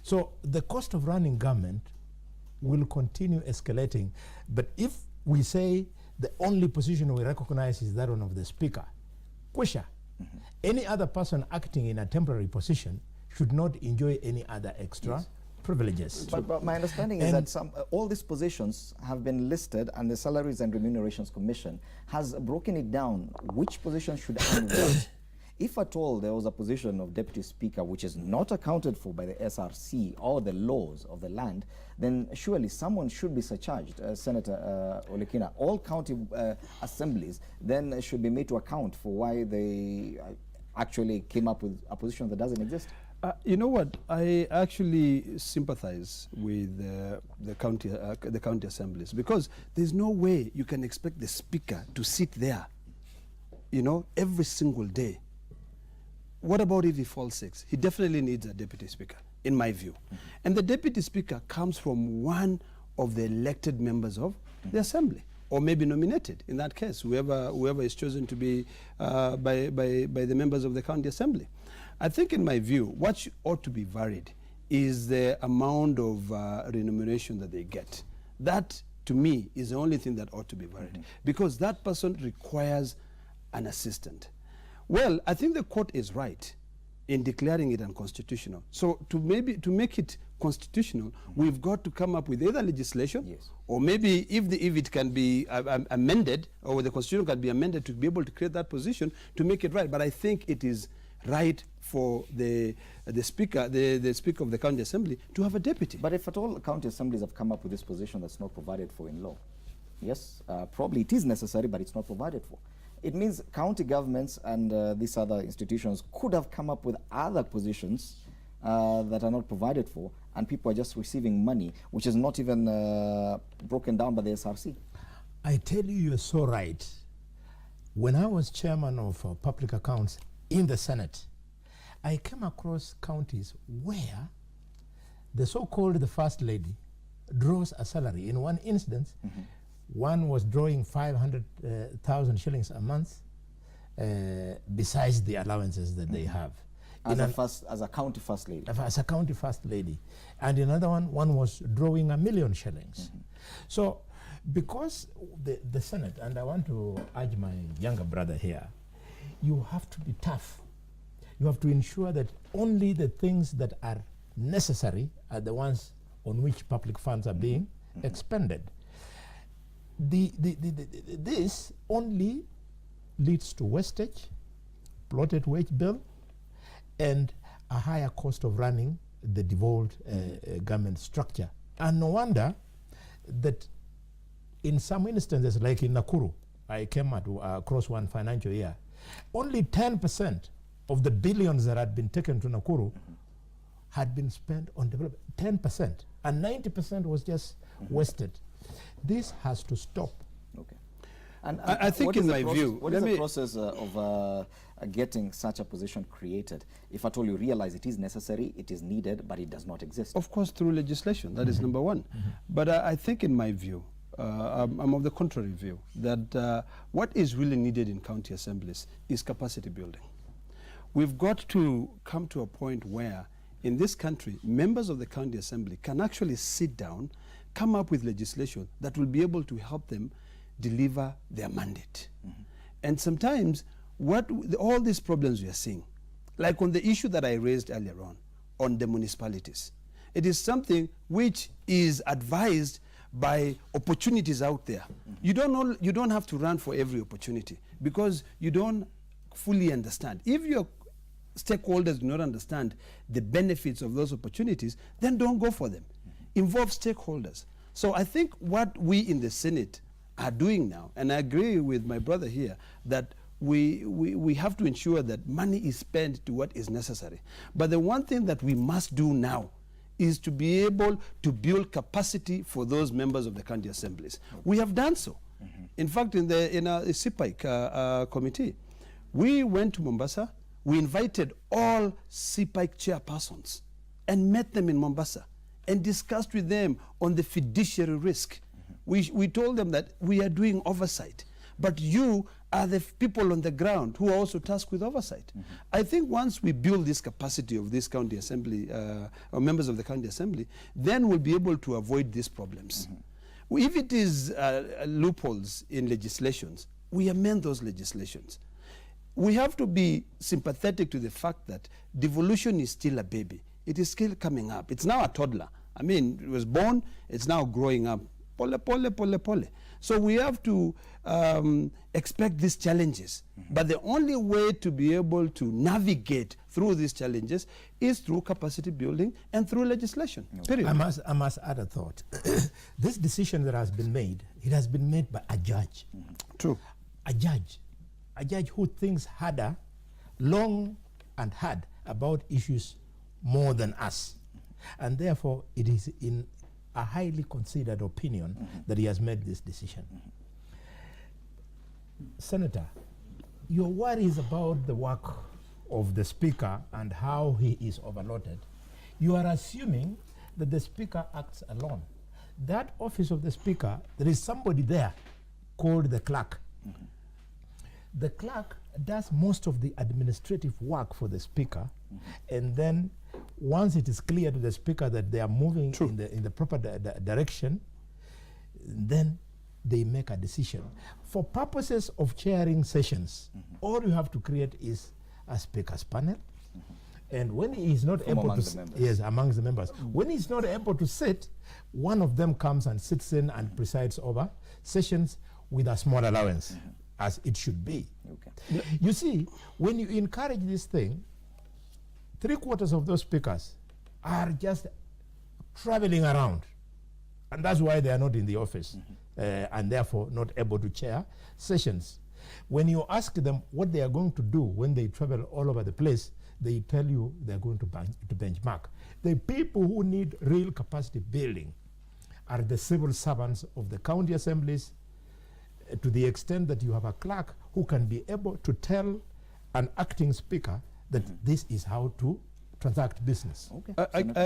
So the cost of running government will continue escalating. But if we say the only position we recognize is that one of the speaker, Kwisha, any other person acting in a temporary position should not enjoy any other extra privileges. But my understanding is that all these positions have been listed, and the Salaries and Remunerations Commission has broken it down which position should earn what. If at all there was a position of deputy speaker which is not accounted for by the SRC or the laws of the land, then surely someone should be surcharged. Senator Ole Kina, all county assemblies then should be made to account for why they actually came up with a position that doesn't exist. You know what? I actually sympathize with the county assemblies, because there's no way you can expect the speaker to sit there, you know, every single day. What about if he falls sick? He definitely needs a deputy speaker, in my view. And the deputy speaker comes from one of the elected members of the assembly, or maybe nominated, in that case, whoever is chosen to be by the members of the county assembly. I think, in my view, what ought to be varied is the amount of remuneration that they get. That, to me, is the only thing that ought to be varied, because that person requires an assistant. Well, I think the court is right in declaring it unconstitutional. So to make it constitutional, we've got to come up with either legislation, or maybe if it can be amended, or the constitution can be amended to be able to create that position to make it right. But I think it is right for the speaker of the county assembly to have a deputy. But if at all county assemblies have come up with this position that's not provided for in law, yes, probably it is necessary, but it's not provided for. It means county governments and these other institutions could have come up with other positions that are not provided for, and people are just receiving money, which is not even broken down by the SRC. I tell you, you're so right. When I was chairman of public accounts in the Senate, I came across counties where the so-called the first lady draws a salary. In one instance, one was drawing 500,000 shillings a month, besides the allowances that they have. As a county first lady. As a county first lady. And another one was drawing 1 million shillings. So, because the Senate, and I want to urge my younger brother here, you have to be tough. You have to ensure that only the things that are necessary are the ones on which public funds are being expended. This only leads to wastage, bloated wage bill, and a higher cost of running the devolved government structure. And no wonder that in some instances, like in Nakuru, I came across one financial year, only 10% of the billions that had been taken to Nakuru had been spent on development. 10%, and 90% was just wasted. This has to stop. Okay. And I think, in my view, what is the process of getting such a position created? If at all you realize it is necessary, it is needed, but it does not exist. Of course, through legislation. That is number one. But I think, in my view, I'm of the contrary view, that what is really needed in county assemblies is capacity building. We've got to come to a point where, in this country, members of the county assembly can actually sit down, come up with legislation that will be able to help them deliver their mandate. And sometimes, all these problems we are seeing, like on the issue that I raised earlier on the municipalities, it is something which is advised by opportunities out there. You don't have to run for every opportunity, because you don't fully understand. If your stakeholders do not understand the benefits of those opportunities, then don't go for them. Involve stakeholders. So I think what we in the Senate are doing now, and I agree with my brother here, that we have to ensure that money is spent to what is necessary. But the one thing that we must do now is to be able to build capacity for those members of the county assemblies. We have done so. In fact, in our CPIC committee, we went to Mombasa. We invited all CPIC chairpersons and met them in Mombasa and discussed with them on the fiduciary risk. We told them that we are doing oversight, but you are the people on the ground who are also tasked with oversight. I think once we build this capacity of this county assembly, or members of the county assembly, then we'll be able to avoid these problems. If it is loopholes in legislations, we amend those legislations. We have to be sympathetic to the fact that devolution is still a baby. It is still coming up. It's now a toddler. I mean, it was born, it's now growing up. Pole, pole, pole, pole. So we have to expect these challenges. But the only way to be able to navigate through these challenges is through capacity building and through legislation. Period. I must add a thought. This decision that has been made, it has been made by a judge. True. A judge who thinks harder, long and hard about issues more than us. And therefore, it is in a highly considered opinion that he has made this decision. Senator, your worries about the work of the Speaker and how he is overloaded, you are assuming that the Speaker acts alone. That office of the Speaker, there is somebody there called the clerk. The clerk does most of the administrative work for the Speaker, and then once it is clear to the Speaker that they are moving in the proper direction, then they make a decision. For purposes of chairing sessions, all you have to create is a Speaker's panel, and when he is not able to, yes, amongst the members, when he's not able to sit, one of them comes and sits in and presides over sessions with a small allowance, as it should be. Okay. You see, when you encourage this thing, 3/4 of those speakers are just traveling around, and that's why they are not in the office, and therefore not able to chair sessions. When you ask them what they are going to do when they travel all over the place, they tell you they're going to benchmark. The people who need real capacity building are the civil servants of the county assemblies, to the extent that you have a clerk who can be able to tell an acting speaker that this is how to transact business. Okay. I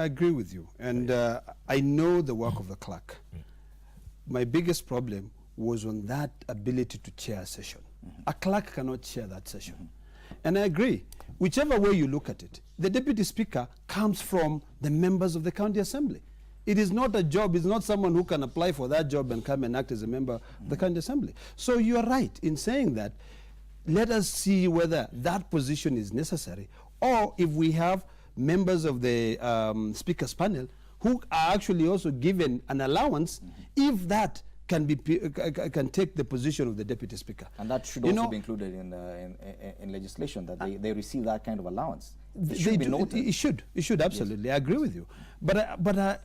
agree with you, and I know the work of the clerk. My biggest problem was on that ability to chair a session. A clerk cannot chair that session. And I agree, whichever way you look at it, the deputy speaker comes from the members of the county assembly. It is not a job, it's not someone who can apply for that job and come and act as a member of the county assembly. So you are right in saying that. Let us see whether that position is necessary, or if we have members of the speakers panel who are actually also given an allowance, if that can take the position of the deputy speaker. And that should also be included in legislation, that they receive that kind of allowance. It should be noted. It should absolutely. Yes. I agree with you. But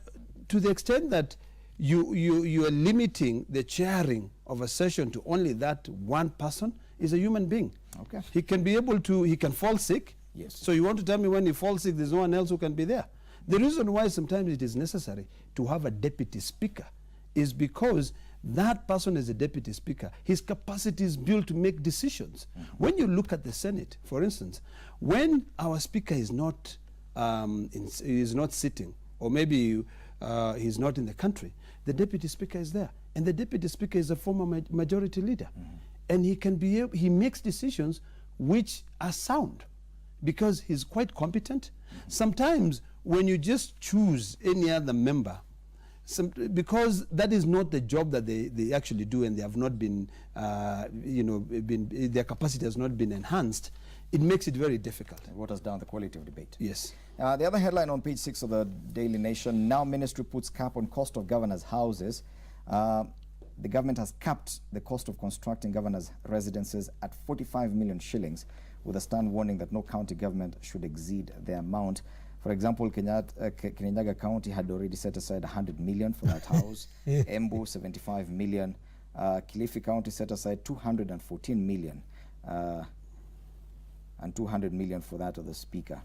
to the extent that you are limiting the chairing of a session to only that one person, is a human being. Okay. He can be able to, he can fall sick. Yes. So you want to tell me when he falls sick, there's no one else who can be there. The reason why sometimes it is necessary to have a deputy speaker is because that person is a deputy speaker. His capacity is built to make decisions. When you look at the Senate, for instance, when our speaker is not sitting, or maybe he's not in the country, the deputy speaker is there. And the deputy speaker is a former majority leader. And he makes decisions which are sound because he's quite competent. Sometimes when you just choose any other member, because that is not the job that they actually do, and they have not been, their capacity has not been enhanced, it makes it very difficult. It waters down the quality of debate. Yes. The other headline on page 6 of the Daily Nation, now ministry puts cap on cost of governors' houses. The government has capped the cost of constructing governors' residences at 45 million shillings, with a stern warning that no county government should exceed the amount. For example, Kirinyaga County had already set aside 100 million for that house, Embu 75 million, Kilifi County set aside 214 million, and 200 million for that of the Speaker.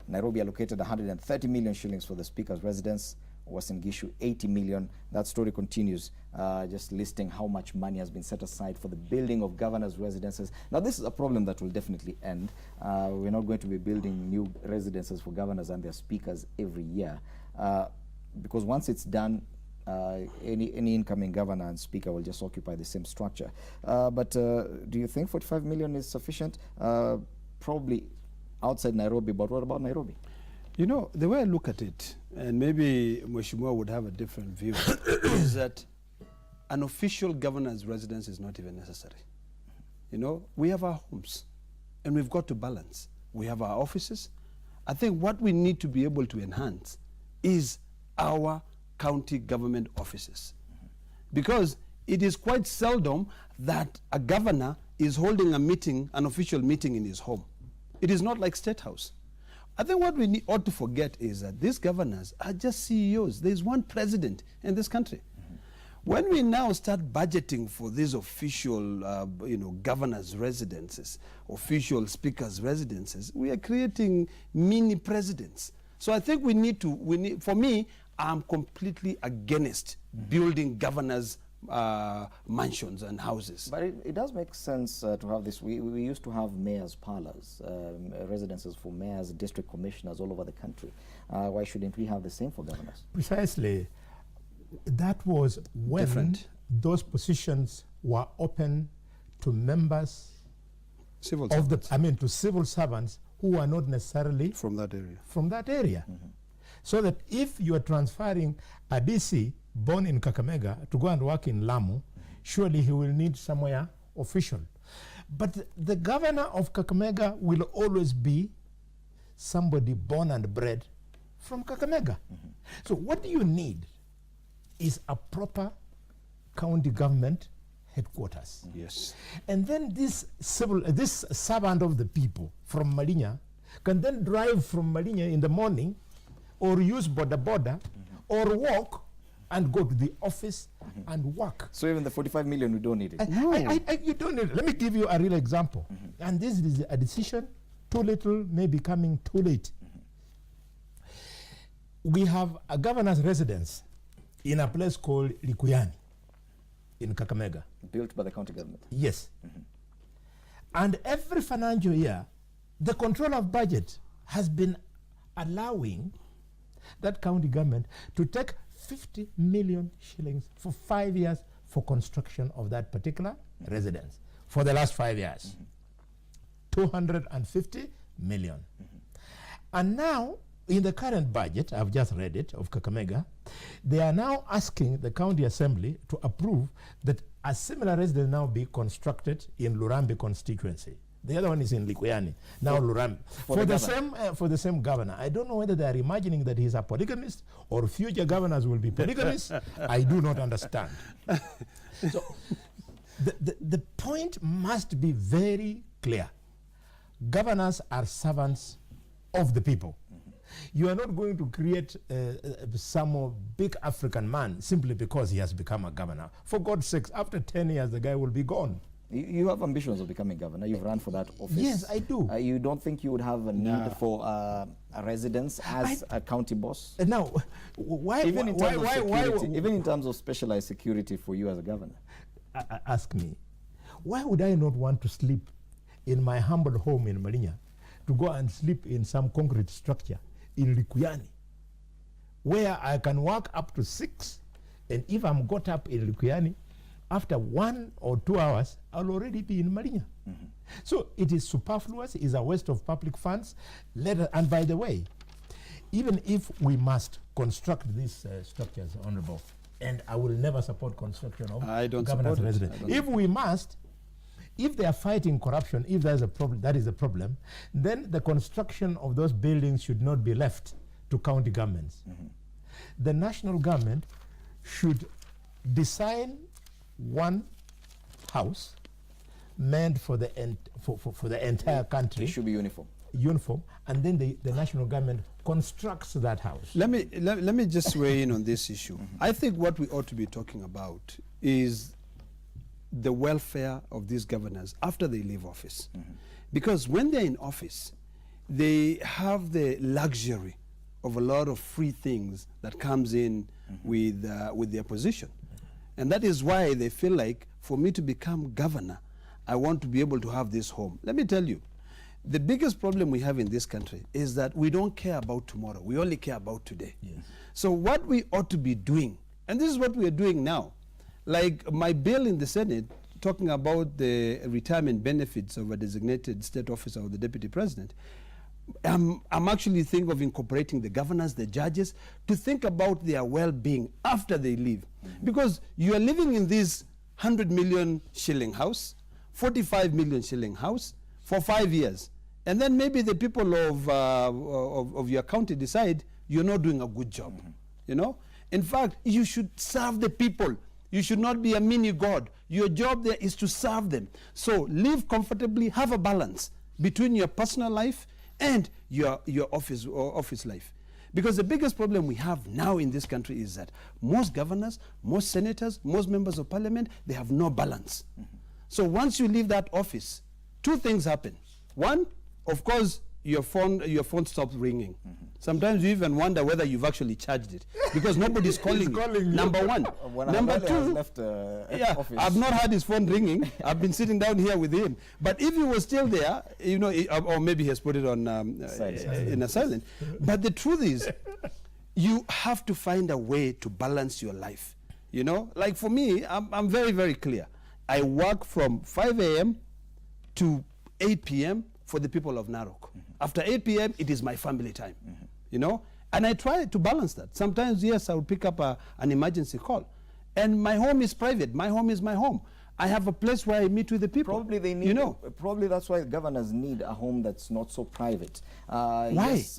Nairobi allocated 130 million shillings for the Speaker's residence, Uasin Gishu 80 million. That story continues, just listing how much money has been set aside for the building of governors' residences. Now this is a problem that will definitely end. We're not going to be building new residences for governors and their speakers every year, because once it's done, Any incoming governor and speaker will just occupy the same structure. But do you think 45 million is sufficient? Probably outside Nairobi, but what about Nairobi? You know, the way I look at it, and maybe Mheshimiwa would have a different view, is that an official governor's residence is not even necessary. You know, we have our homes, and we've got to balance. We have our offices. I think what we need to be able to enhance is our county government offices. Because it is quite seldom that a governor is holding a meeting, an official meeting in his home. It is not like State House. I think what we ought to forget is that these governors are just CEOs. There's one president in this country. When we now start budgeting for these official, governors' residences, official speakers' residences, we are creating mini presidents. So I think for me, I'm completely against building governors' mansions and houses. But it does make sense to have this. We used to have mayors' parlors, residences for mayors, district commissioners all over the country. Why shouldn't we have the same for governors? Precisely. That was when those positions were open to members Civil of servants. to civil servants who are not necessarily From that area. So that if you are transferring a DC born in Kakamega to go and work in Lamu, surely he will need somewhere official. But the governor of Kakamega will always be somebody born and bred from Kakamega. So what do you need is a proper county government headquarters. Yes. And then this servant of the people from Malinya can then drive from Malinya in the morning or use boda or walk and go to the office and work. So even the 45 million, we don't need it. No. You don't need it. Let me give you a real example. And this is a decision too little, maybe coming too late. We have a governor's residence in a place called Likuyani in Kakamega. Built by the county government. Yes. And every financial year, the control of budget has been allowing that county government to take 50 million shillings for 5 years for construction of that particular residence for the last 5 years. 250 million. And now, in the current budget, I've just read it, of Kakamega, they are now asking the county assembly to approve that a similar residence now be constructed in Lurambi constituency. The other one is in Likuyani, now Lurambi. For the same governor. I don't know whether they are imagining that he's a polygamist or future governors will be polygamists. I do not understand. So the point must be very clear. Governors are servants of the people. You are not going to create some big African man simply because he has become a governor. For God's sakes, after 10 years, the guy will be gone. You have ambitions of becoming governor. You've run for that office. Yes, I do. You don't think you would have a need for a residence as a county boss? Now, why? Even in terms of specialized security for you as a governor? Ask me, why would I not want to sleep in my humble home in Malinya to go and sleep in some concrete structure in Likuyani, where I can work up to 6, and if I'm got up in Likuyani, after 1 or 2 hours, I'll already be in Malinya. So it is superfluous, it's a waste of public funds. And by the way, even if we must construct these structures, Honorable, and I will never support construction of governor's residence. If we must, if they are fighting corruption, if there's a problem, that is a problem, then the construction of those buildings should not be left to county governments. The national government should design one house meant for the entire country. It should be uniform. And then the national government constructs that house. Let me just weigh in on this issue. I think what we ought to be talking about is the welfare of these governors after they leave office. Because when they're in office, they have the luxury of a lot of free things that comes in with their position. And that is why they feel like, for me to become governor, I want to be able to have this home. Let me tell you, the biggest problem we have in this country is that we don't care about tomorrow. We only care about today. Yes. So what we ought to be doing And this is what we are doing now. Like my bill in the Senate talking about the retirement benefits of a designated state officer or the deputy president, I'm actually thinking of incorporating the governors, the judges, to think about their well-being after they leave. Because you are living in this 100 million shilling house, 45 million shilling house for 5 years. And then maybe the people of your county decide you're not doing a good job. You know? In fact, you should serve the people. You should not be a mini God. Your job there is to serve them. So live comfortably, have a balance between your personal life and your office life. Because the biggest problem we have now in this country is that most governors, most senators, most members of parliament, they have no balance. So once you leave that office, two things happen. One, of course, your phone stops ringing. Sometimes you even wonder whether you've actually charged it because nobody's calling you. Number one. Number two, office. I've not had his phone ringing. I've been sitting down here with him. But if he was still there, you know, or maybe he has put it on in a silent. But the truth is, you have to find a way to balance your life. You know, like for me, I'm very, very clear. I work from 5 a.m. to 8 p.m. for the people of Narok. After 8 p.m., it is my family time, you know? And I try to balance that. Sometimes, yes, I will pick up an emergency call. And my home is private. My home is my home. I have a place where I meet with the people. Probably they need, you know? Probably that's why governors need a home that's not so private. Why? Yes,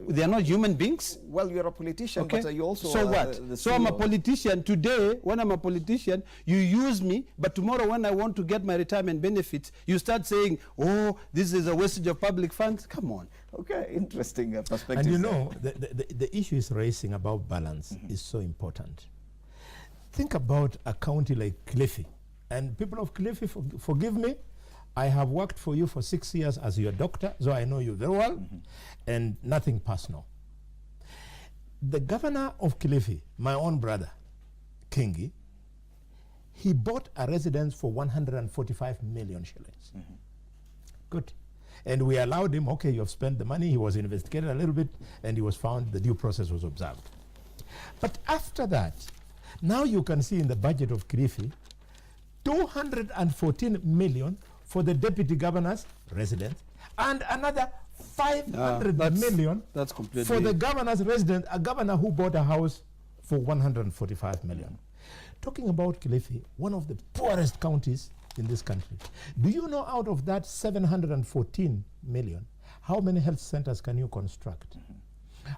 they are not human beings? Well, you're a politician, okay. but you also so what? So I'm a politician. Today, when I'm a politician, you use me, but tomorrow when I want to get my retirement benefits, you start saying, oh, this is a wastage of public funds. Come on. Okay, interesting perspective. And you know, the issue is raising about balance is so important. Think about a county like Kilifi. And people of Kilifi, forgive me, I have worked for you for 6 years as your doctor, so I know you very well, and nothing personal. The governor of Kilifi, my own brother, Kingi, he bought a residence for 145 million shillings. Good. And we allowed him, okay, you have spent the money, he was investigated a little bit, and he was found, the due process was observed. But after that, now you can see in the budget of Kilifi, 214 million for the deputy governor's residence and another 500 million for the governor's resident, a governor who bought a house for 145 million. Talking about Kilifi, one of the poorest counties in this country. Do you know out of that 714 million, how many health centers can you construct?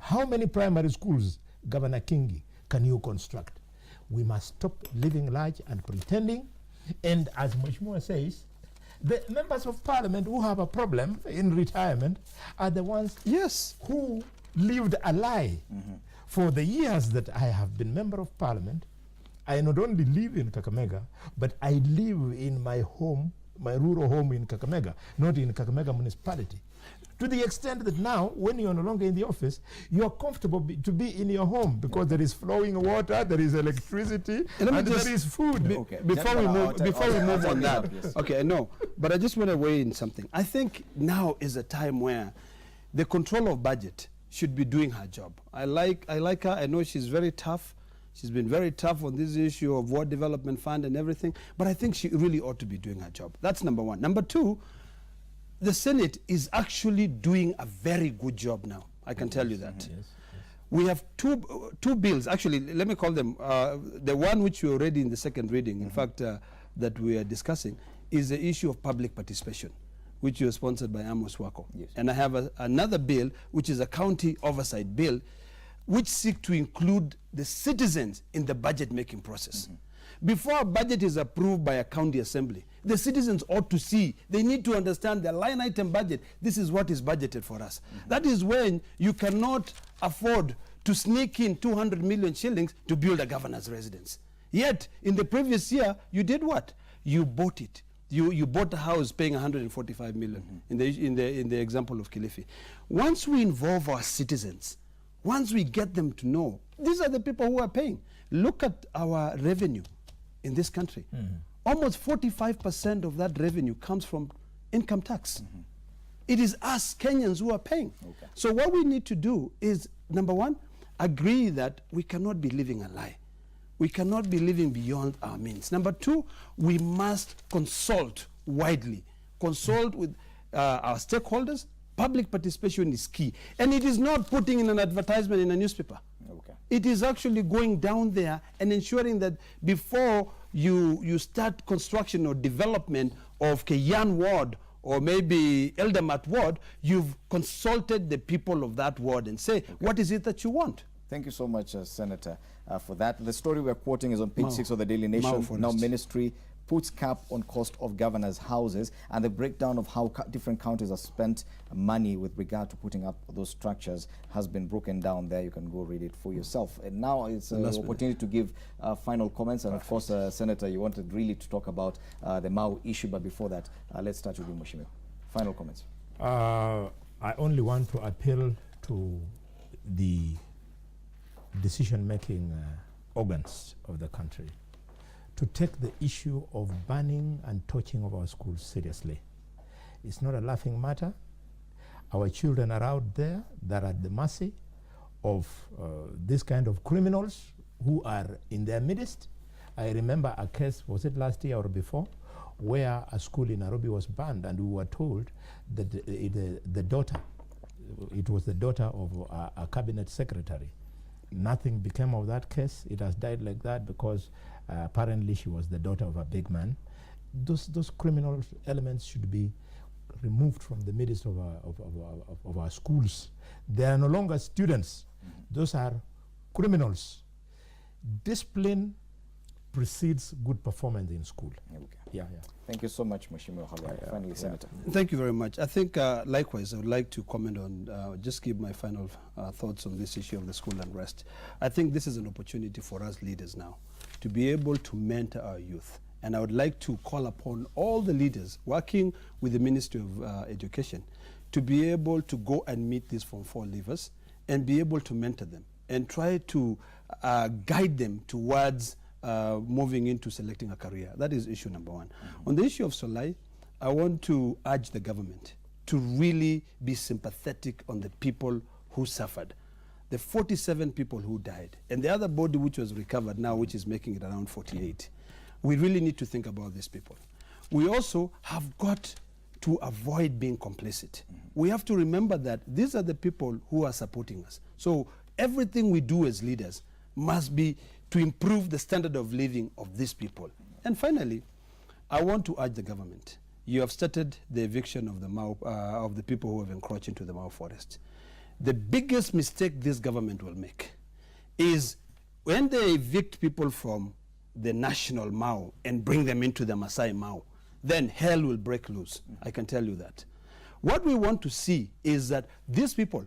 How many primary schools, Governor Kingi, can you construct? We must stop living large and pretending. And as Mheshimiwa says, the members of parliament who have a problem in retirement are the ones who lived a lie. For the years that I have been member of parliament, I not only live in Kakamega, but I live in my home, my rural home in Kakamega, not in Kakamega municipality. To the extent that now, when you're no longer in the office, you're comfortable to be in your home because there is flowing water, there is electricity, and there is food. Okay. Before we move on that, okay, no, but I just want to weigh in something. I think now is a time where the control of budget should be doing her job. I like her. I know she's very tough. She's been very tough on this issue of Ward Development Fund and everything, but I think she really ought to be doing her job. That's number one. Number two, the Senate is actually doing a very good job now. I can tell you that. We have two bills. Actually, let me call them. The one which we already in the second reading, in fact, that we are discussing, is the issue of public participation, which was sponsored by Amos Wako. And I have another bill, which is a county oversight bill, which seek to include the citizens in the budget-making process. Before a budget is approved by a county assembly, the citizens ought to see, they need to understand the line item budget. This is what is budgeted for us. That is when you cannot afford to sneak in 200 million shillings to build a governor's residence. Yet, in the previous year, you did what? You bought it. You bought a house paying 145 million in the example of Kilifi. Once we involve our citizens, once we get them to know, these are the people who are paying. Look at our revenue in this country. Almost 45% of that revenue comes from income tax. It is us Kenyans who are paying. So what we need to do is, number one, agree that we cannot be living a lie. we cannot be living beyond our means. Number two, we must consult widely, consult with our stakeholders. Public participation is key. And it is not putting in an advertisement in a newspaper. Okay. It is actually going down there and ensuring that before you start construction or development of Keyan Ward or maybe Eldamat Ward, you've consulted the people of that ward and say, what is it that you want? Thank you so much, Senator, for that. The story we're quoting is on page 6 of the Daily Nation. Now, Ministry puts cap on cost of governors' houses, and the breakdown of how different counties have spent money with regard to putting up those structures has been broken down there. You can go read it for yourself. And now it's an opportunity to give final comments. And of course, Senator, you wanted really to talk about the Mau issue, but before that, let's start with you, Mheshimiwa. Final comments. I only want to appeal to the decision-making organs of the country to take the issue of banning and torching of our schools seriously. It's not a laughing matter. Our children are out there that are at the mercy of this kind of criminals who are in their midst. I remember a case, was it last year or before, where a school in Nairobi was banned, and we were told that the daughter, it was the daughter of a cabinet secretary. Nothing became of that case. It has died like that because apparently she was the daughter of a big man. Those criminal elements should be removed from the midst of our schools. They are no longer students. Those are criminals. Discipline precedes good performance in school. Okay. Yeah. Thank you so much, Mheshimiwa Halwai. Finally, Senator. Thank you very much. I think likewise, I would like to comment on, just give my final thoughts on this issue of the school unrest. I think this is an opportunity for us leaders now to be able to mentor our youth. And I would like to call upon all the leaders working with the Ministry of Education to be able to go and meet these Form 4 leavers and be able to mentor them and try to guide them towards moving into selecting a career. That is issue number one. On the issue of Solai, I want to urge the government to really be sympathetic on the people who suffered. The 47 people who died, and the other body which was recovered now, which is making it around 48. We really need to think about these people. We also have got to avoid being complicit. We have to remember that these are the people who are supporting us. So everything we do as leaders must be to improve the standard of living of these people. And finally, I want to urge the government. You have started the eviction of the Mau, of the people who have encroached into the Mau forest. The biggest mistake this government will make is when they evict people from the national Mau and bring them into the Maasai Mau, then hell will break loose. I can tell you that. What we want to see is that these people,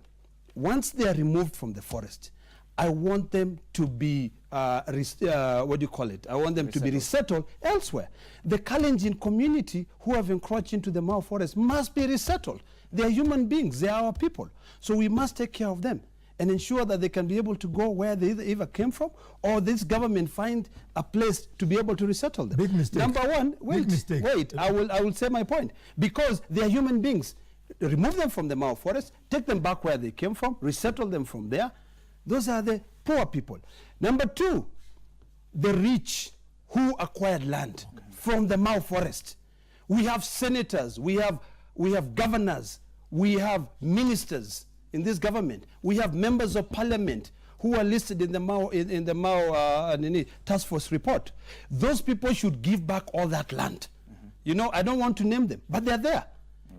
once they are removed from the forest, I want them to be, what do you call it? I want them to be resettled elsewhere. The Kalenjin community who have encroached into the Mau forest must be resettled. They are human beings. They are our people. So we must take care of them and ensure that they can be able to go where they either came from, or this government find a place to be able to resettle them. Big mistake. Number one, wait, I will say my point. Because they are human beings. Remove them from the Mau forest, take them back where they came from, resettle them from there. Those are the poor people. Number two, the rich who acquired land from the Mau forest. We have senators, we have governors, we have ministers in this government. We have members of parliament who are listed in the Mau task force report. Those people should give back all that land. You know, I don't want to name them, but they're there.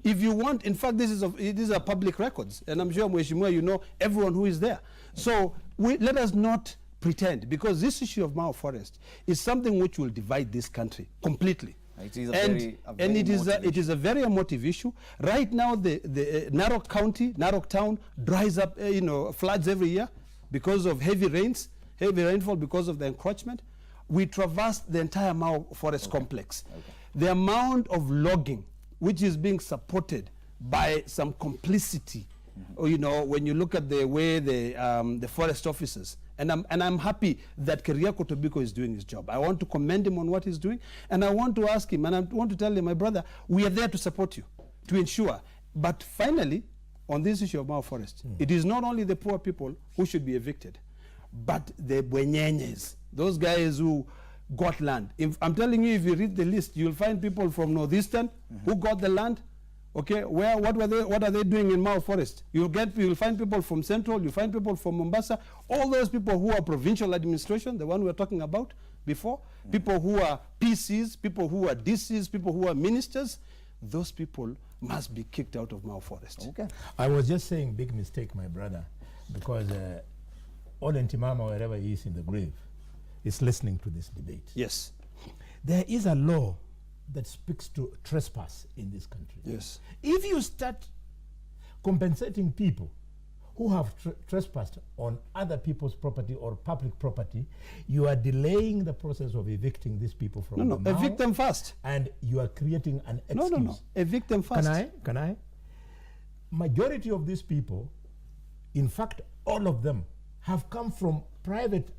If you want, in fact, these are public records, and I'm sure, Mheshimiwa, you know everyone who is there. So let us not pretend, because this issue of Mau forest is something which will divide this country completely. It is it is a very emotive issue. Right now, the Narok County, Narok Town dries up, floods every year because of heavy rainfall because of the encroachment. We traversed the entire Mau forest complex. The amount of logging which is being supported by some complicity, when you look at the way the forest officers, and I'm happy that Keriako Tobiko is doing his job. I want to commend him on what he's doing, and I want to ask him, and I want to tell him, my brother, we are there to support you, to ensure. But finally, on this issue of Mau forest, it is not only the poor people who should be evicted. but the Bwenyenyes, those guys who got land. I'm telling you, if you read the list, you'll find people from Northeastern who got the land. Okay, what are they doing in Mao Forest? You'll find people from Central, you find people from Mombasa, all those people who are provincial administration, the one we were talking about before, people who are PCs, people who are DCs, people who are ministers, those people must be kicked out of Mao Forest. Okay. I was just saying big mistake, my brother, because Ole Ntimama, wherever he is in the grave, is listening to this debate. Yes. There is a law that speaks to trespass in this country. Yes. If you start compensating people who have trespassed on other people's property or public property, you are delaying the process of evicting these people from No, the Mao, evict them fast. and you are creating an excuse. No, evict them fast. Can I? Majority of these people, in fact, all of them, have come from private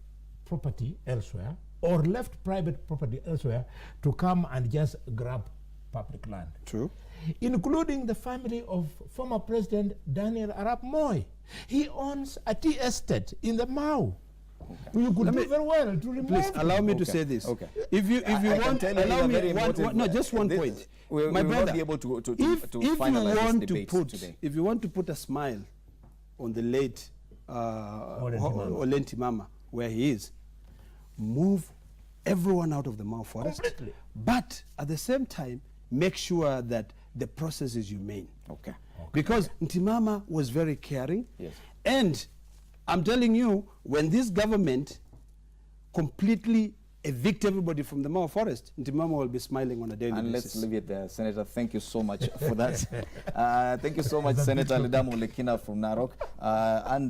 property elsewhere or left private property elsewhere to come and just grab public land. True. Including the family of former President Daniel Arap Moi. He owns a tea estate in the Mao. Okay. You could do very well to remove. Please allow me to say this. Okay. If you want, allow me no, just one point. My brother, not be able to finalize this debate today. If you want to put a smile on the late Ole Ntimama, where he is, move everyone out of the Mao Forest. Completely. But at the same time, make sure that the process is humane. Okay. Because Ntimama was very caring. Yes. And I'm telling you, when this government completely evict everybody from the Mao Forest, Ntimama will be smiling on a daily basis. Let's leave it there, Senator. Thank you so much for that. Thank you so much, Senator Ledama Ole Kina from Narok, and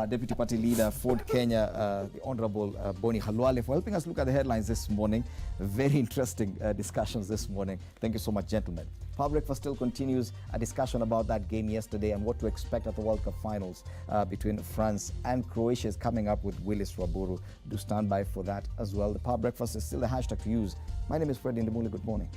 Deputy Party Leader Ford Kenya, the Honorable Boni Halwale, for helping us look at the headlines this morning. Very interesting discussions this morning. Thank you so much, gentlemen. Power Breakfast still continues a discussion about that game yesterday and what to expect at the World Cup finals between France and Croatia is coming up with Willis Raburu. Do stand by for that as well. The Power Breakfast is still the hashtag to use. My name is Freddie Ndimuli. Good morning.